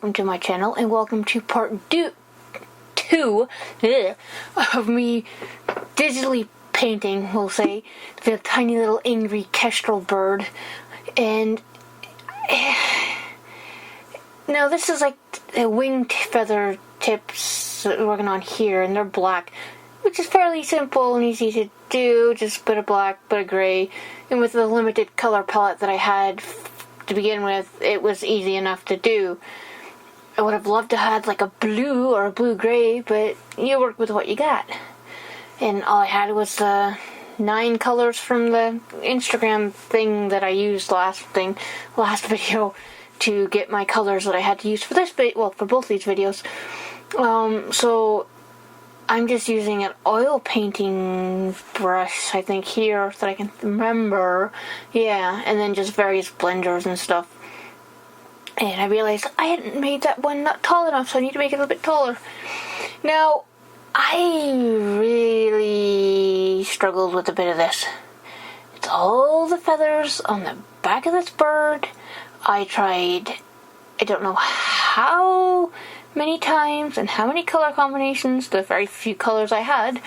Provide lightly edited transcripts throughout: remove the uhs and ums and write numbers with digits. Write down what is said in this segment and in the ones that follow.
welcome to my channel, and welcome to part two of me digitally painting, we'll say, the tiny little angry kestrel bird. And now this is like the wing feather tips that we're working on here, and they're black, which is fairly simple and easy to do, just a bit of black, bit of gray, and with the limited color palette that I had to begin with, it was easy enough to do. I would have loved to have like a blue or a blue-gray, but you work with what you got. And all I had was the 9 colors from the Instagram thing that I used last video to get my colors that I had to use for this for both these videos. So I'm just using an oil painting brush, I think, here, that I can remember. Yeah, and then just various blenders and stuff. And I realized I hadn't made that one not tall enough, so I need to make it a little bit taller. Now, I really struggled with a bit of this. It's all the feathers on the back of this bird. I tried, I don't know how many times and how many color combinations, the very few colors I had,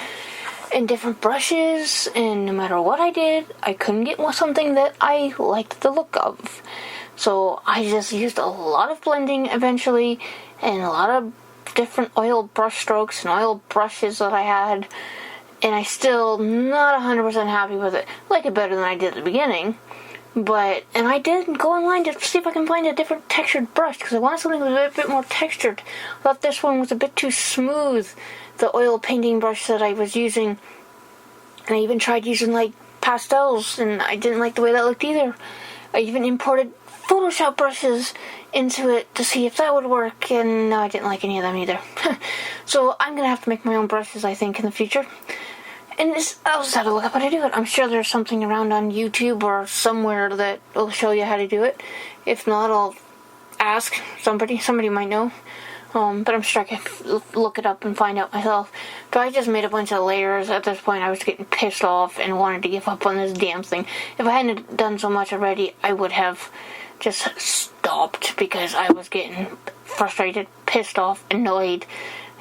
and different brushes, and no matter what I did, I couldn't get something that I liked the look of. So I just used a lot of blending eventually, and a lot of different oil brush strokes and oil brushes that I had, and I still not 100% happy with it. I like it better than I did at the beginning. And I did go online to see if I can find a different textured brush, because I wanted something that was a bit more textured. I thought this one was a bit too smooth, the oil painting brush that I was using. And I even tried using like pastels, and I didn't like the way that looked either. I even imported Photoshop brushes into it to see if that would work, and no, I didn't like any of them either. So I'm going to have to make my own brushes, I think, in the future. And I'll just have to look up how to do it. I'm sure there's something around on YouTube or somewhere that will show you how to do it. If not, I'll ask somebody. Somebody might know. But I'm sure I can look it up and find out myself. But I just made a bunch of layers. At this point, I was getting pissed off and wanted to give up on this damn thing. If I hadn't done so much already, I would have just stopped, because I was getting frustrated, pissed off, annoyed.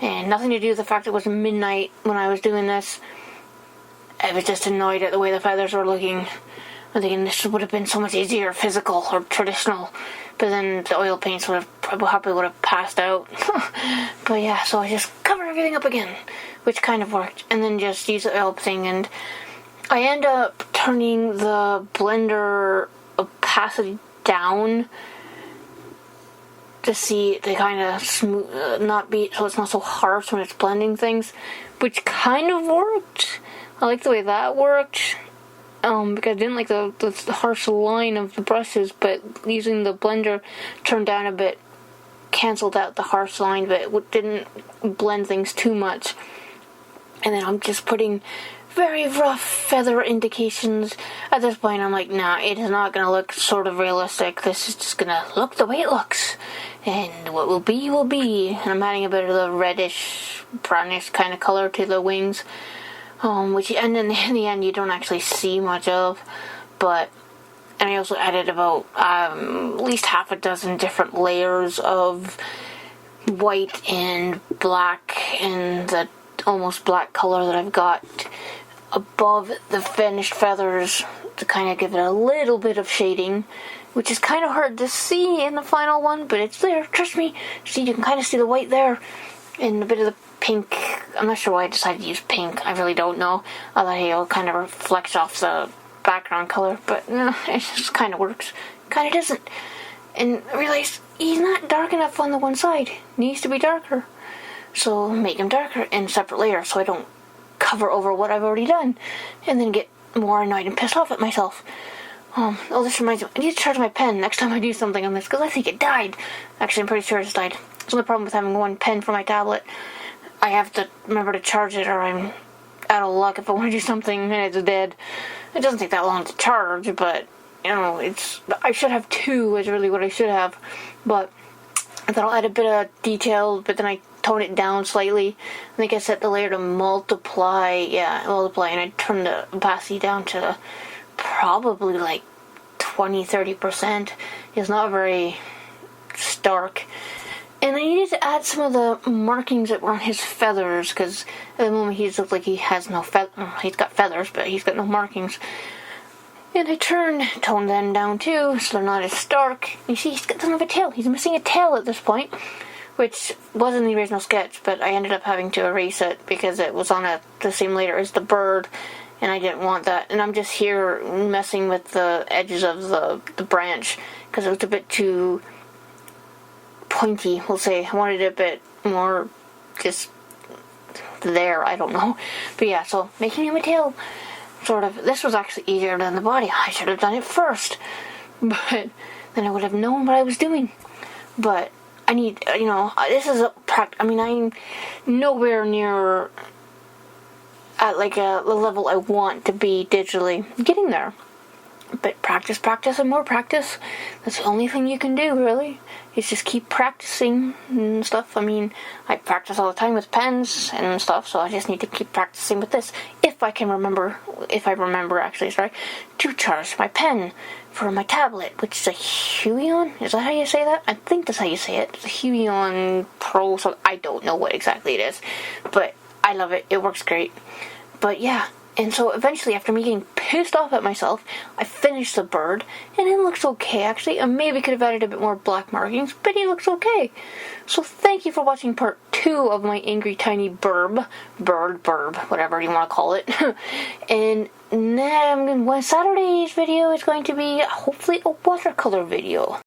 And nothing to do with the fact it was midnight when I was doing this. I was just annoyed at the way the feathers were looking. I'm thinking this would have been so much easier, physical or traditional. But then the oil paints probably would have passed out. But yeah, so I just covered everything up again, which kind of worked. And then just use the oil thing, and I end up turning the blender opacity down to kind of smooth, so it's not so harsh when it's blending things, which kind of worked. I like the way that worked, because I didn't like the harsh line of the brushes, but using the blender turned down a bit, canceled out the harsh line, but it didn't blend things too much. And then I'm just putting very rough feather indications. At this point, I'm like, nah, it is not going to look sort of realistic. This is just going to look the way it looks. And what will be, will be. And I'm adding a bit of the reddish, brownish kind of color to the wings. Which in the end you don't actually see much of, and I also added about at least half a dozen different layers of white and black, and the almost black color that I've got above the finished feathers to kind of give it a little bit of shading, which is kind of hard to see in the final one, but it's there, trust me. See, you can kind of see the white there, and a bit of the pink. I'm not sure why I decided to use pink. I really don't know. I thought it kind of reflects off the background color, but no, it just kind of works. Kind of doesn't. And I realized he's not dark enough on the one side. He needs to be darker. So make him darker in separate layers, so I don't cover over what I've already done, and then get more annoyed and pissed off at myself. This reminds me, I need to charge my pen next time I do something on this, because I think it died. Actually, I'm pretty sure it's died. It's the only problem with having one pen for my tablet. I have to remember to charge it, or I'm out of luck if I want to do something and it's dead. It doesn't take that long to charge, but, I should have 2 is really what I should have. But I thought I'll add a bit of detail, but then I tone it down slightly. I think I set the layer to multiply, and I turned the opacity down to probably like 20-30%. It's not very stark. And I needed to add some of the markings that were on his feathers, because at the moment he looks like he has no he's got feathers, but he's got no markings. And I toned them down too, so they're not as stark. You see, he doesn't have a tail. He's missing a tail at this point, which wasn't the original sketch, but I ended up having to erase it because it was on the same layer as the bird, and I didn't want that. And I'm just here messing with the edges of the branch, because it was a bit too pointy, we'll say. I wanted it a bit more just there, I don't know. But yeah, so making him a tail, sort of. This was actually easier than the body. I should have done it first, but then I would have known what I was doing. But I need, this is a I mean, I'm nowhere near at like the level I want to be digitally. Getting there. But practice, and more practice. That's the only thing you can do, really. Is just keep practicing and stuff. I mean, I practice all the time with pens and stuff, so I just need to keep practicing with this. If I remember actually, to charge my pen for my tablet, which is a Huion. Is that how you say that? I think that's how you say it. It's a Huion Pro, so I don't know what exactly it is. But I love it. It works great. But yeah. And so eventually, after me getting pissed off at myself, I finished the bird, and it looks okay, actually. I maybe could have added a bit more black markings, but he looks okay. So thank you for watching part 2 of my angry tiny bird, whatever you want to call it. And Saturday's video is going to be, hopefully, a watercolor video.